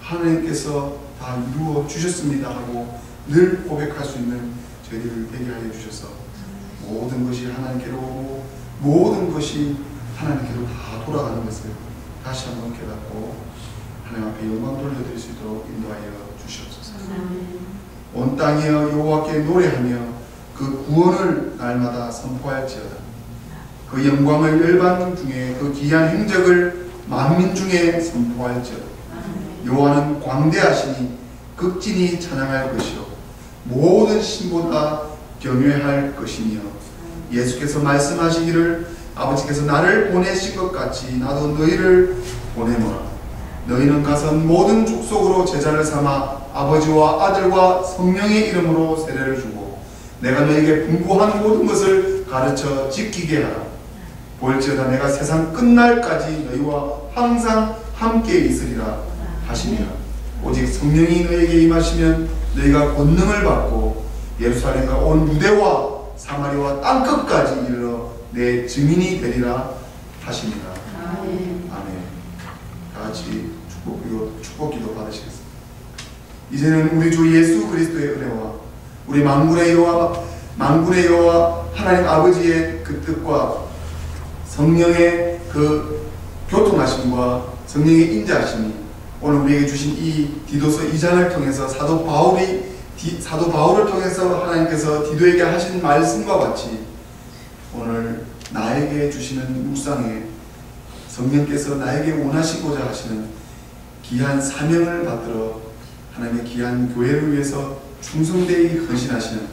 Speaker 1: 하나님께서 다 이루어 주셨습니다 하고 늘 고백할 수 있는 저희들을 되게 하여 주셔서 모든 것이 하나님께로 오고 모든 것이 하나님께로 다 돌아가는 것을 다시 한번 깨닫고 하나님 앞에 영광 돌려드릴 수 있도록 인도하여 주시옵소서. 온 땅이여 여호와께 노래하며 그 구원을 날마다 선포할지어다. 그 영광을 열방 중에 그 귀한 행적을 만민 중에 선포할지어다. 여호와는 광대하시니 극진히 찬양할 것이요 모든 신보다 경외할 것이며 예수께서 말씀하시기를 아버지께서 나를 보내신 것 같이 나도 너희를 보내노라. 너희는 가서 모든 족속으로 제자를 삼아 아버지와 아들과 성령의 이름으로 세례를 주고 내가 너희에게 분부한 모든 것을 가르쳐 지키게 하라. 볼지어다 내가 세상 끝날까지 너희와 항상 함께 있으리라 하시니라. 오직 성령이 너희에게 임하시면 너희가 권능을 받고 예루살렘과 온 유대와 사마리아와 땅끝까지 이르러 내 증인이 되리라 하시니라. 아멘. 다 같이 축복기도 받으시겠습니다. 이제는 우리 주 예수 그리스도의 은혜와 우리 만군의 여호와 하나님 아버지의 그 뜻과 성령의 그 교통하심과 성령의 인자하심이 오늘 우리에게 주신 이 디도서 2장을 통해서 사도 바울을 통해서 하나님께서 디도에게 하신 말씀과 같이 오늘 나에게 주시는 묵상에 성령께서 나에게 원하시고자 하시는 귀한 사명을 받들어 하나님의 귀한 교회를 위해서 충성되이 헌신하시는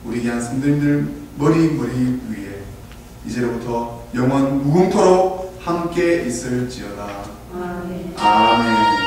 Speaker 1: 우리 귀한 성도님들 머리 위에 이제로부터 영원 무궁토록 함께 있을지어다. 아멘.